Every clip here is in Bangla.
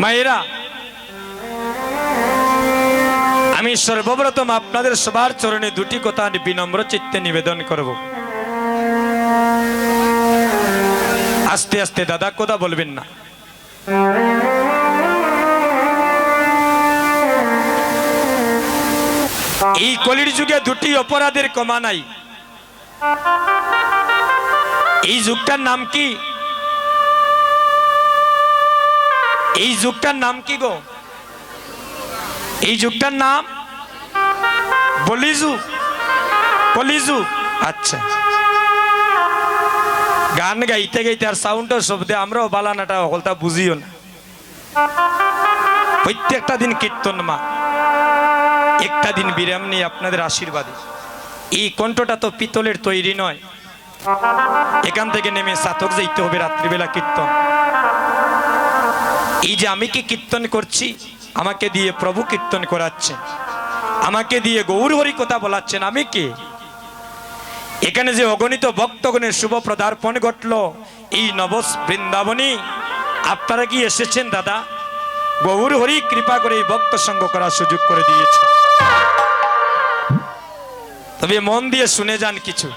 মায়েরা, আমি সর্বপ্রথম আপনাদের সবার চরণে দুটি কথা বিনম্র চিত্তে নিবেদন করব। আস্তে আস্তে দাদা, কথা বলবেন না। এই কলির যুগে দুটি অপরাধের কমা নাই। এই যুগটার নাম কি? এই যুগটার নাম কি গো? এই যুগটার নাম বলিযুগ, কলিযুগ। আচ্ছা, গান গাইতে গাইতে আর সাউন্ডের শব্দে আমরাও বালানাটা হলতা বুঝিও না। প্রত্যেকটা দিন কীর্তন মা, একটা দিন বিরাম নেই আপনাদের আশীর্বাদে। এই কণ্ঠটা তো পিতলের তৈরি নয়, এখান থেকে নেমে সাতক যাইতে হবে রাত্রিবেলা কীর্তন। এই যে আমি কি কীর্তন করছি, আমাকে দিয়ে প্রভু কীর্তন করাচ্ছেন, আমাকে দিয়ে গৌর হরি কথা বলাচ্ছেন। আমি কে? এখানে যে অগণিত ভক্তগণের শুভ পদার্পণ ঘটল এই নবস বৃন্দাবনী, আপনারা কি এসেছেন দাদা? গৌর হরি কৃপা করে এই ভক্ত সঙ্গ করার সুযোগ করে দিয়েছে। তবে মন দিয়ে শুনে যান, কিছু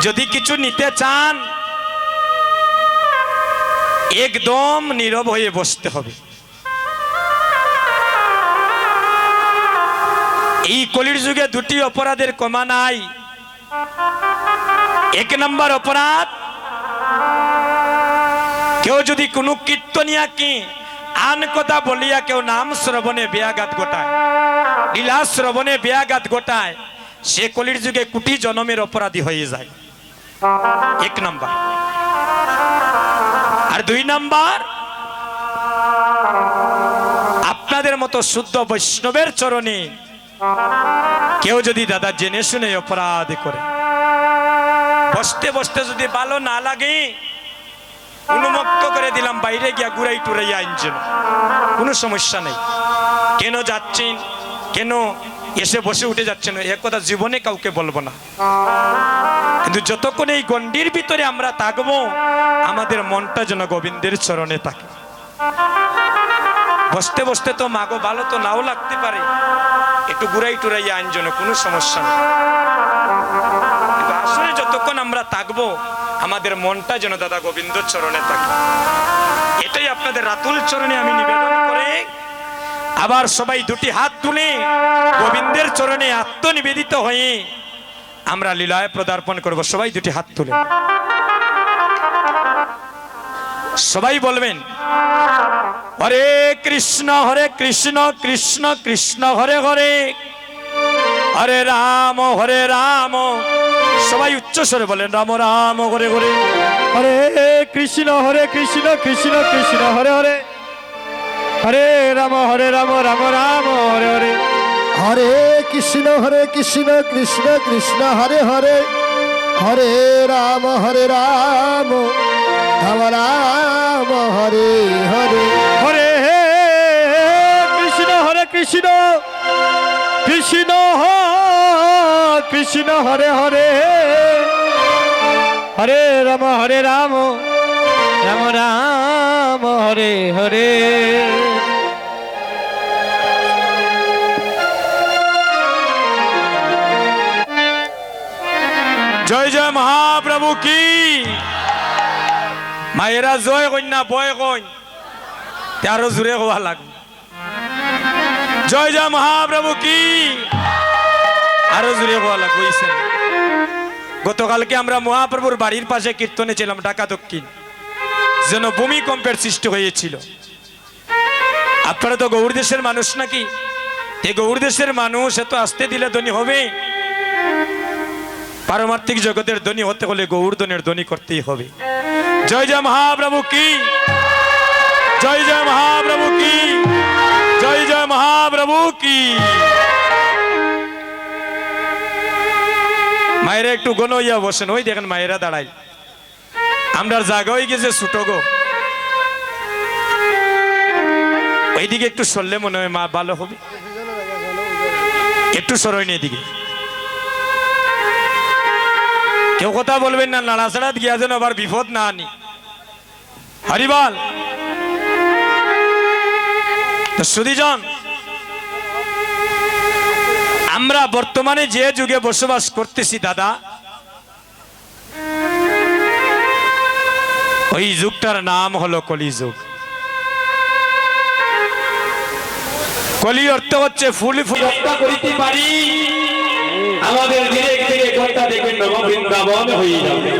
যদি কিছু নিতে চান একদম নীরব হয়ে বসতে হবে। এই কলির যুগে দুটি অপরাধের কমা নাই। এক নম্বর অপরাধ, কেউ যদি কোনো কীর্তনিয়া কি আন কথা বলিয়া কেউ নাম শ্রবণে ব্যাঘাত ঘটায়, লীলা শ্রবণে ব্যাঘাত ঘটায়, সে কলির যুগে কোটি জন্মের অপরাধী হয়ে যায়। এক নম্বর। আর দুই নম্বর, আপনাদের মতো শুদ্ধ বৈষ্ণবের চরণে কেউ যদি দাদা জেনে শুনে অপরাধ করে, বসতে বসতে যদি ভালো না লাগে উন্মুক্ত করে দিলাম, বাইরে গিয়া ঘুরাই টুরাই আনছেন, কোনো সমস্যা নেই। কেন যাচ্ছেন, কেন এসে বসে উঠে যাচ্ছেন, এ কথা জীবনে কাউকে বলবো না। কিন্তু যতক্ষণ এই গণ্ডির ভিতরে আমরা থাকবো, আমাদের মনটা যেন গোবিন্দের চরণে থাকে। বসতে বসতে তো মাগো ভালো তো নাও লাগতে পারে, একটু ঘুরাই টুরাই আনজন, কোনো সমস্যা নেই। কিন্তু আসলে যতক্ষণ আমরা থাকবো, আমাদের মনটা যেন দাদা গোবিন্দর চরণে থাকে। এটাই আপনাদের রাতুল চরণে আমি নিবেদন করে আবার সবাই দুটি হাত তুলে গোবিন্দের চরণে আত্মনিবেদিত হয়ে আমরা লীলায় পদার্পণ করব। সবাই দুটি হাত তুলে সবাই বলবেন, হরে কৃষ্ণ কৃষ্ণ কৃষ্ণ হরে হরে, হরে রাম। সবাই উচ্চ স্বরে বলেন, রাম রাম হরে হরে, হরে কৃষ্ণ কৃষ্ণ কৃষ্ণ হরে হরে, হরে রাম রাম রাম হরে হরে, হরে কৃষ্ণ কৃষ্ণ কৃষ্ণ হরে হরে, হরে রাম রাম রাম হরে হরে, হরে কৃষ্ণ কৃষ্ণ কৃষ্ণ কৃষ্ণ হরে হরে, হরে রাম রাম রাম হরে হরে। জয় জয় মহাপ্রভু কি। মায়েরা জয় কন্যা বয় কন, আরো জোরে হওয়া লাগবে। জয় জয় মহাপ্রভু কি, আরো জোরে হওয়া লাগবে। গতকালকে আমরা মহাপ্রভুর বাড়ির পাশে কীর্তনে ছিলাম, ঢাকা দক্ষিণ, যেন ভূমিকম্পের সৃষ্টি হয়েছিল। আপনারা তো গৌর দেশের মানুষ নাকি? এই গৌর দেশের মানুষ এত আসতে দিলে ধনী হবে? পারমার্থিক জগতের ধনী হতে হলে গৌরধনের ধনী করতেই হবে। জয় জয় মহাপ্রভু কি, জয় জয় মহাপ্রভু কি, জয় জয় মহাপ্রভু কি। মায়েরা একটু গণ হইয়া বসেন, ওই দেখেন মায়েরা দাঁড়াই। আমরা জায়গা হয়ে গেছে ছোট গো, ওইদিকে একটু সরলে মনে হয় মা ভালো হবে। একটু সরই নিয়ে দিকে, কেউ কথা বলবেন না, নাড়াচাড়া গিয়া যেন আবার বিপদ না আনি। হরিবল। তো সুধীজন, আমরা বর্তমানে যে যুগে বসবাস করতেছি দাদা, ওই যুগটার নাম হলো কলিযুগ। কলি অর্থ হচ্ছে ফুল ফুল হত্যা করিতে পারি, আমাদের ধীরে ধীরে কথা দেখবেন নববৃন্দাবন হয়ে যাবে।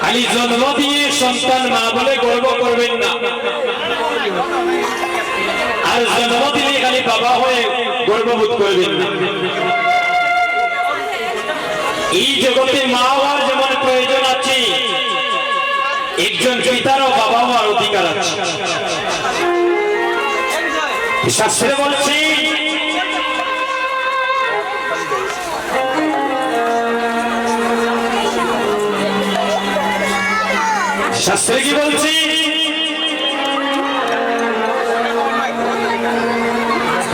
খালি জন্ম দিয়ে সন্তান মা বলে গর্ব করবেন না, আর জন্ম দিলে খালি বাবা হয়ে গর্ববোধ করবেন না। এই জগতে মা হওয়ার যেমন প্রয়োজন আছে, একজন পিতারও বাবা হওয়ার অধিকার আছে। শাস্ত্রে বলছি শাস্ত্রে কি বলছি,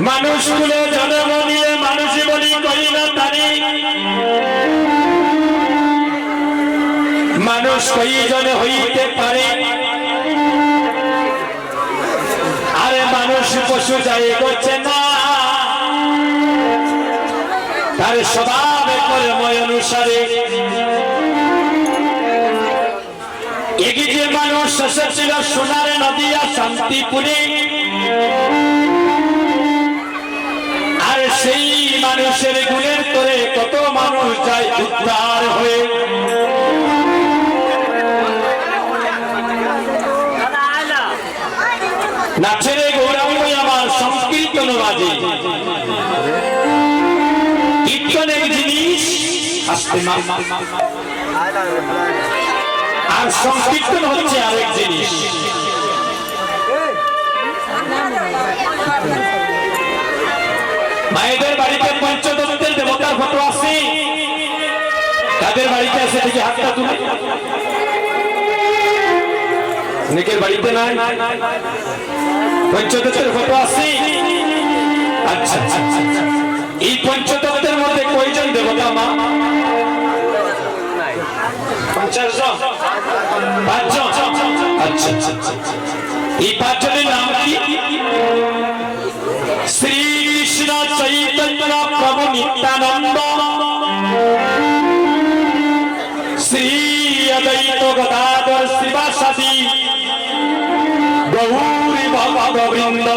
মানুষ কুলে জন্ম নিয়ে মানুষই বলি করি না তারি, মানুষ কইজনে হইতে পারে, আরে মানুষ পশু যাই করছে না, তার স্বভাব কর্ম অনুসারে। এগিয়ে মানুষ এসেছিল সোনার নদিয়া শান্তিপুরে, আর সেই মানুষের গুণের করে কত মানুষ যায় উদ্ধার হয়ে। নাচের গৌরাঙ্গ আমার সংকীর্তন বাজে, কীর্তনের জিনিস আসতে আর সংকীর্তন হচ্ছে আরেক জিনিস। মায়েদের বাড়িতে পঞ্চতত্ত্বের দেবতার ফটো আছে, তাদের বাড়িতে আছে দেখি হাতটা তুলে, অনেকের বাড়িতে নাই। পঞ্চতত্ত্বের ফটো আছে, আচ্ছা এই পঞ্চতত্ত্বের মধ্যে কয়জন দেবতা মা? 50 জন, 5 জন, আচ্ছা এই 5 জনের নাম কি? শ্রী কৃষ্ণ চৈতন্য প্রভু নিত্যানন্দ, শ্রী অদ্বৈত গদাধর শিবাসাদি গৌরী ভগবৃন্দ।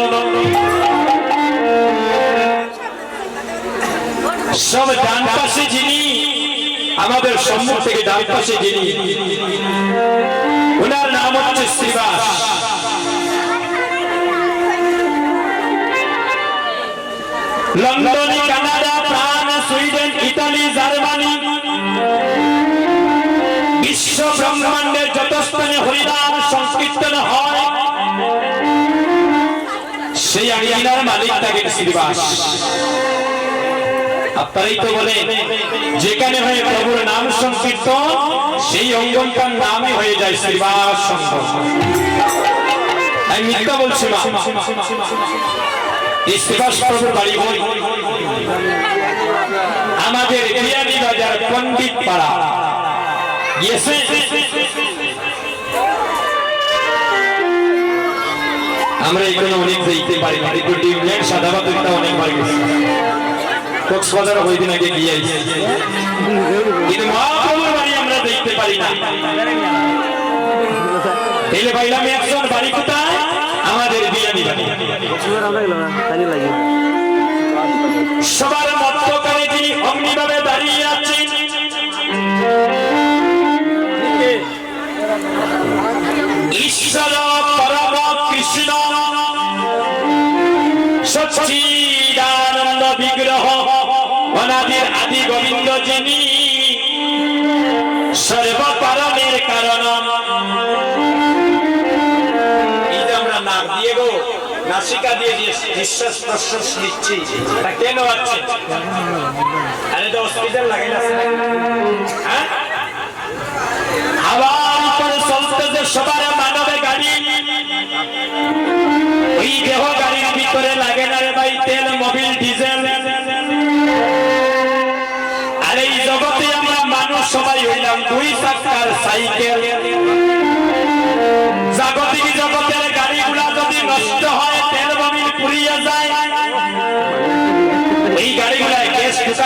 সব ডান পাশে যিনি, আমাদের সম্মুখ থেকে ডান পাশে যিনি, ওনার নাম হচ্ছে Sribas. London, Canada, France, Sweden, Italy, Germany, বিশ্ব ব্রহ্মাণ্ডের যত স্থানে হরিনাম সংকীর্তন হয়, সেই আঙিনার মালিক থাকেন শ্রীবাস। আপনারাই তো বলে যেখানে হয় প্রভুর নাম সংকীর্তন, সেই অঙ্গনটার নামই হয়ে যায় শ্রীবাস সংঘ। আমি মিথ্যা বলছি না, এই শ্রীবাস প্রভুর বাড়ি বই আমাদের বিয়ানীবাজার পণ্ডিত পাড়া। আমরা এখানে অনেক যেতে পারি না, কিন্তু ডিমল্যান্ড সাদাবাদ অনেক বাড়ি গেছি, কক্সবাজার কয়েকদিন আগে গিয়ে আইছি, কিন্তু মহাপ্রভুর বাড়ি আমরা দেখতে পারি না। এলে পাইলাম একজন বাড়ি কোথায়? আমাদের বিয়ানীবাজার। সবার মধ্যখানে যিনি অগ্নিভাবে দাঁড়িয়ে আছেন, ঈশ্বর পরম কৃষ্ণ সচ্চিদানন্দ বিগ্রহ, অনাদির আদি গোবিন্দ যিনি সর্বপরমের কারণ। এই যে আমরা নাক দিয়ে গো নাসিকা দিয়ে নিঃশ্বাস প্রশ্বাস নিচ্ছি, তা কেন আছে? আরে তো অসুবিধা লাগে না, হ্যাঁ? আবার উপরে চলতেছে সবার মানবে গাড়ি, ওই দেহ গাড়ির ভিতরে লাগে না রে ভাই তেল, মোবিল, ডিজেল। আর এই জগতে আমরা মানুষ সবাই হইলাম 2 চাকার সাইকেল। জাগতিক জগতের গাড়ি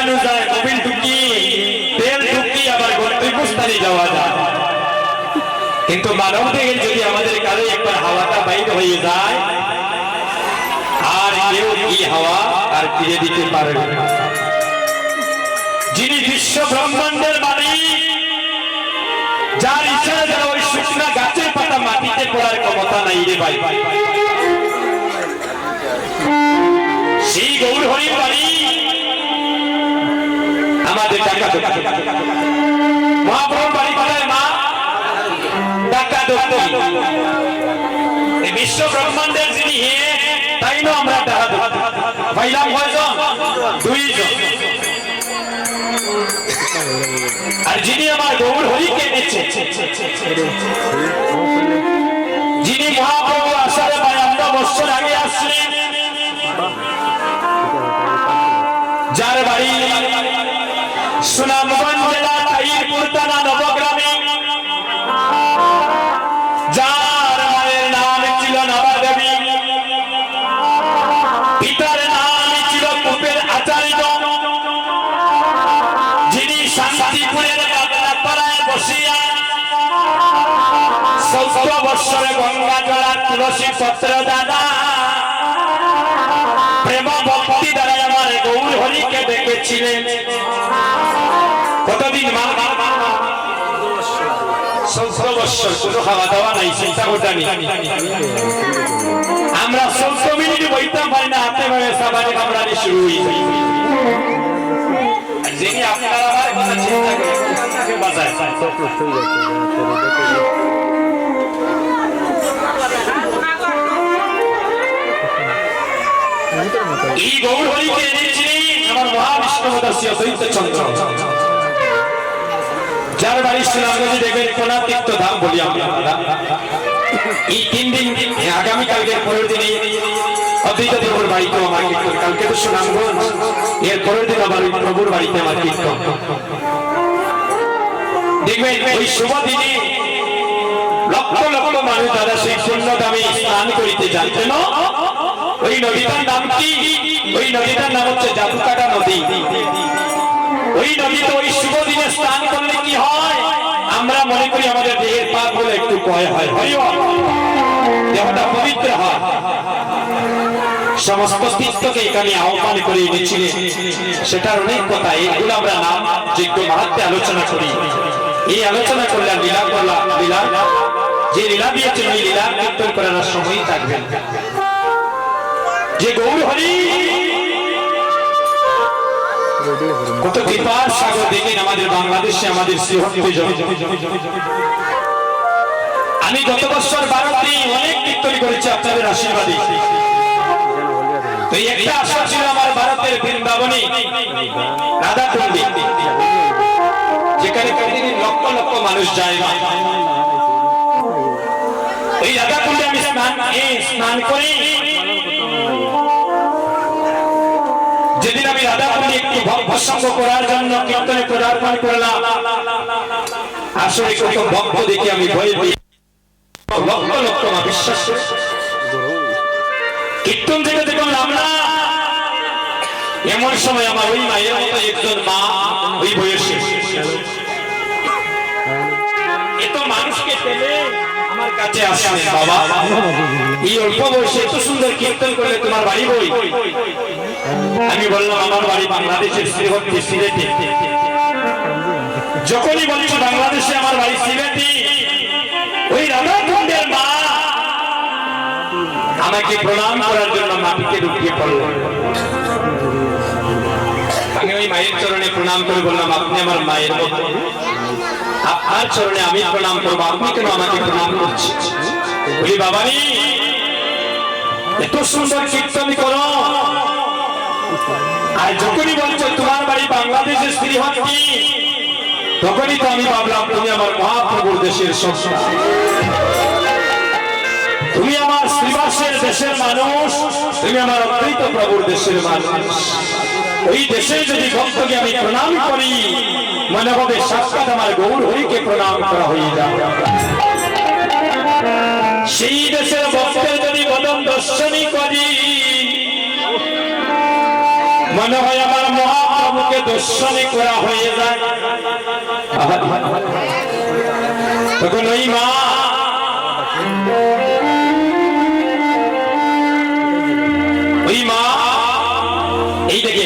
ঢুকানো যায়, মোবিল ঢুকি, তেল ঢুকি, আবার গন্তব্যস্থানে যাওয়া যায়। কিন্তু মানব দেহে যদি আমাদের কাছে একবার হাওয়াটা বাইর হয়ে যায়, আর কেউ এই হাওয়া আর ফিরে দিতে পারবে না। যিনি বিশ্ব ব্রহ্মাণ্ডের মালিক, যার ইচ্ছা যেন ওই শুকনা গাছের পাতা মাটিতে পড়ার ক্ষমতা নাই রে ভাই, সেই গৌর হরির বাড়ি আমাদের টাকা দোকান। মহাপ্রভুর বাড়ি কোথায় মা? টাকা দোকান। এই বিশ্ব ব্রহ্মাণ্ডের যিনি হে, তাই না আমরা টাকা দোকান পাইলাম কয়জন? 2 জন। আর যিনি আমার গৌর হরিকে এনেছে, যিনি মহাপ্রভু আসার 52 বছর আগে আসলেন, যার বাড়ি সুনামগঞ্জ জেলা তাহিরপুর থানা নবগ্রামে, যার মায়ের নাম ছিল নবাদেবী, পিতার নাম ছিল কুপের আচার্য, যিনি শান্তিপুরের পাড়ায় বসিয়া 14 বৎসরে গঙ্গা জলা তুলসী পত্র দাদা প্রেম ভক্তি দ্বারা আমার গৌর হরিকে দেখেছিলেন। কতদিন মা? 14 বৎসর, কোনো খাওয়া দাওয়া নাই, চিন্তা করতে নেই। আমরা 14 মিনিট বইতাম পারি না, হাতে ভাবে সাবানে কামড়ানি শুরু হয়ে যায়। যিনি আপনারা আমার কথা চিন্তা করেন বাজায় এই গৌর হরিকে এনেছিলেন আমার মহাবিষ্ণুদর্শী অদ্বৈত চন্দ্র, যার বাড়ি সুনামগঞ্জে দেখবেন কোনা তীর্থ ধাম বলি আমরা। এই 3 দিন আগামীকালকে পরের দিনে অদ্বৈত প্রভুর বাড়িতে আমার কীর্তন, কালকে তো সুনামগঞ্জ, এর পরের দিন আবার ওই প্রভুর বাড়িতে আমার কীর্তন। দেখবেন ওই শুভ দিনে লক্ষ লক্ষ মানুষ দাদা সেই পুণ্য দামে স্নান করিতে যান। কেন? ওই নদীটার নাম কি? ওই নদীটার নাম হচ্ছে জাদুকাটা নদী। ওই নদীতে ওই শুভ দিনে স্নান করলে কি হয়? আমরা মনে করি আমাদের দেহের পাপ বলে একটু ক্ষয় হয়, দেহটা পবিত্র হয়। সমস্ত তীর্থকে এখানে আহ্বান করে এনেছিলেন, সেটার অনেক কথা, এগুলো আমরা নাম যোগ্য মাহাত্মে আলোচনা করি। এই আলোচনা করলে লীলা করলাম, লীলা যে লীলা দিয়েছেন ওই লীলা কীর্তন করার সময় থাকবেন। যে গৌর হরি কত কৃপার সাগর দেখেন আমাদের বাংলাদেশে, আমাদের আমি গত বছর ভারতে অনেক কীর্তন করেছি আপনাদের আশীর্বাদে। তো একটা আশা ছিল আমার ভারতের বৃন্দাবনে রাধাকুণ্ডে, যেখানে প্রতিদিন লক্ষ লক্ষ মানুষ যায়। এই রাধাকুণ্ডে আমি স্নান করি। যেদিন আমি রাধাকুণ্ডে একটু ভক্তসঙ্গ করার জন্য কীর্তনে পদার্পণ করলাম, আসলে কত ভক্ত দেখে আমি ভয় পেয়ে লক্ষ লক্ষ মা বিশ্বাস কীর্তন থেকে দেখুন আমরা। এমন সময় আমার ওই মায়ের মতো একজন মা ওই বয়সে এত মানুষকে পেলে আমার কাছে আসেন, বাবা এই অল্প বয়সে এত সুন্দর কীর্তন করলে তোমার বাড়ি বই? আমি বললাম আমার বাড়ি বাংলাদেশের শ্রীহট্টি, সিলেটে। যখনই বলছি বাংলাদেশে আমার বাড়ি সিলেটে, ওই রাধাকুণ্ডের মা আমাকে প্রণাম করার জন্য মাটিতে লুকিয়ে পড়ল। আমি ওই মায়ের চরণে প্রণাম করে বললাম, আপনি আমার মায়ের মতো, আপনার চরণে আমি প্রণাম করবো, আপনি কেন আমাকে প্রণাম করছেন? বলি বাবানি এত সুন্দর কীর্তন করো, আর যখনই বলছো তোমার বাড়ি বাংলাদেশের শ্রীহট্টি, তখনই তো আমি ভাবলাম তুমি আমার মহাপ্রভুর দেশের সন্তান, তুমি আমার শ্রীবাসের দেশের মানুষ, তুমি আমার অদ্বৈত প্রভুর দেশের মানুষ। ওই দেশে যদি ভক্তকে আমি প্রণাম করি, মনে হবে সাক্ষাৎ আমার গৌর হরিকে প্রণাম করা হয়ে যাবে। সেই দেশের ভক্তের যদি বদন দর্শনী করি, মনে হয় আমার মহাপ্রভুকে আমাকে দর্শনে করা হয়ে যায়, তখন ওই মা এই দেখে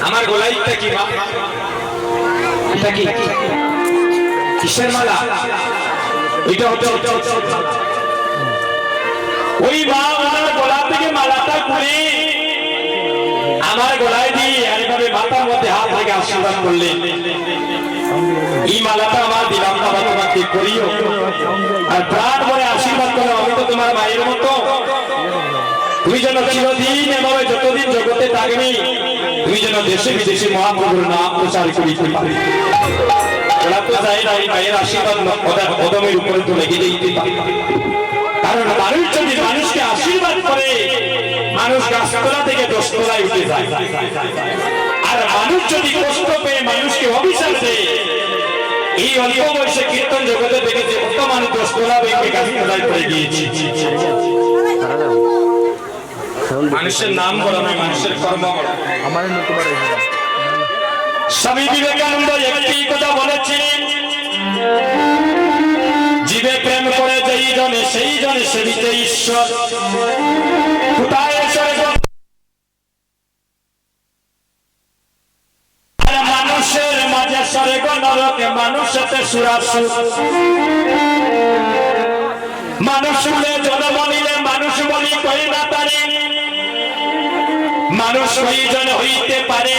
আমার গোলাইটা কি মা, এটা কি কিসের মালা? এটা হচ্ছে ওই মা আমার গলা থেকে মালাটা খুলে আমার গলায় দিয়ে এইভাবে মাথার মধ্যে হাত রেখে আশীর্বাদ করলেন। এই মালাটা আমার দিলাম, বাবা তোমাকে করিও, আর প্রাণ ভরে আশীর্বাদ করো, আমি তো তোমার মায়ের মতো, তুমি যেন চিরদিন এভাবে যতদিন জগতে থাকবি, তুমি যেন দেশে বিদেশে মহাপ্রভুর নাম প্রচার করি। ওরা তো যায় না, এই মায়ের আশীর্বাদ কদমের উপরে তো লেগে যেতে পারে। কারণ মানুষ যদি মানুষকে আশীর্বাদ করে, মানুষ গাছতলা থেকে দশতলায় উঠে যায়, আর মানুষ যদি কষ্ট পেয়ে মানুষকে অভিশাপ দেয়, এই অল্প বয়সে কীর্তন জগতে দেখেছে কত মানুষ দশতলা ভেঙে গাছতলায় পড়ে গিয়েছে। মানুষের নাম বড় নয়, মানুষের কর্ম বড়। স্বামী বিবেকানন্দ একটি কথা বলেছিলেন, জীবে প্রেম করে যেই জনে সেই জনে সেবিতে ঈশ্বর। কোথায় মানুষের মাঝে স্বর্গ নরকে মানুষেতে সুরাসুর। মানুষ বলে জন্ম নিলে মানুষ বলি কই না পারে, মানুষ কইজন হইতে পারে,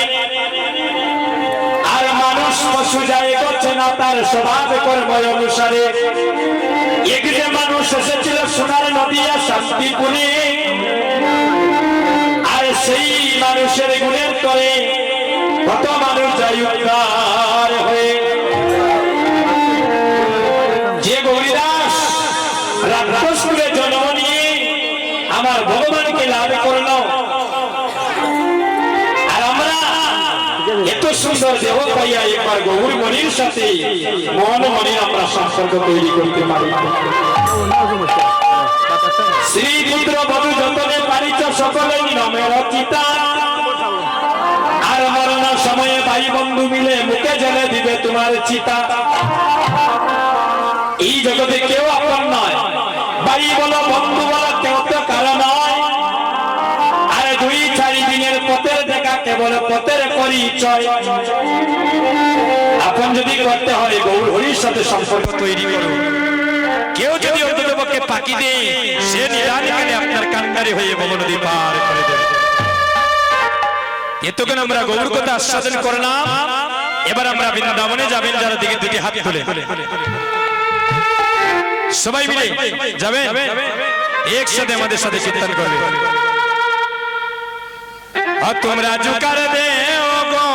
আর মানুষ পশু যায় করছে না তার স্বভাব কর্ম অনুসারে। এক যে মানুষ এসেছিল সোনার নদিয়া শান্তিপুরে, আর সেই মানুষের গুণের তরে কত মানুষ যায় উদ্ধার হয়ে। যে গৌরীদাস রাক্ষসকুলে জন্ম নিয়ে আমার ভগবানকে লাভ করলো, আর আমরা এত সুন্দর দেহ পাইয়া একবার গৌর মনির সাথে মন মনে আমরা সম্পর্ক তৈরি করতে পারি। শ্রী পুত্র বধূ যতনে পারিছ সকলে নামের চিতা, আর মরণ সময়ে ভাই বন্ধু মিলে মুখে জলে দিবে তোমার চিতা। এই জগতে কেউ আপন নয়, ভাই বলো বন্ধু বলো কেউ তো কারো নয়, আর দুই চারি দিনের পথের দেখা কেবল পথের পরিচয়। আপন যদি করতে হয় গৌর হরির সাথে সম্পর্ক তৈরি করুন। কেউ যদি অন্ততপক্ষে ফাঁকি দেয়, সে নিরানিকালে আপনার কান্ডারি হয়ে ভবনদী পার করে দেবে। এতক্ষণ আমরা গৌর কথা আস্বাদন করলাম, এবার আমরা বৃন্দাবনে যাবেন যারা দিকে দুটি হাত তুলে সবাই মিলে যাবেন, একসাথে আমাদের সাথে কীর্তন করবে। তোমরা জুকার দেও গো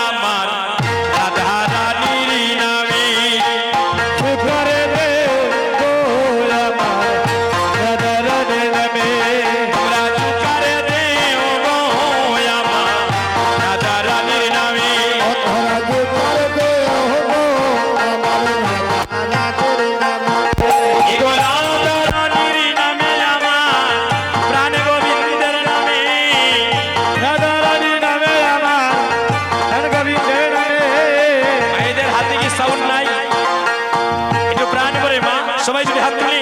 আমার রাধা রানীর নামে, জুকার দেও গো আমার রাধা রানীর নামে, তোমরা জুকার দেও গো আমার রাধা রানীর নামে। এগো রাধা রানীর নামে আমার প্রাণ গোবিন্দের নামে, রাধা রানীর নামে আমার প্রাণ গোবিন্দের নামে। মায়েদের হাতে কি সাউন্ড নাই? একটু প্রাণ করে মা, সবাই যদি হাত তুলি।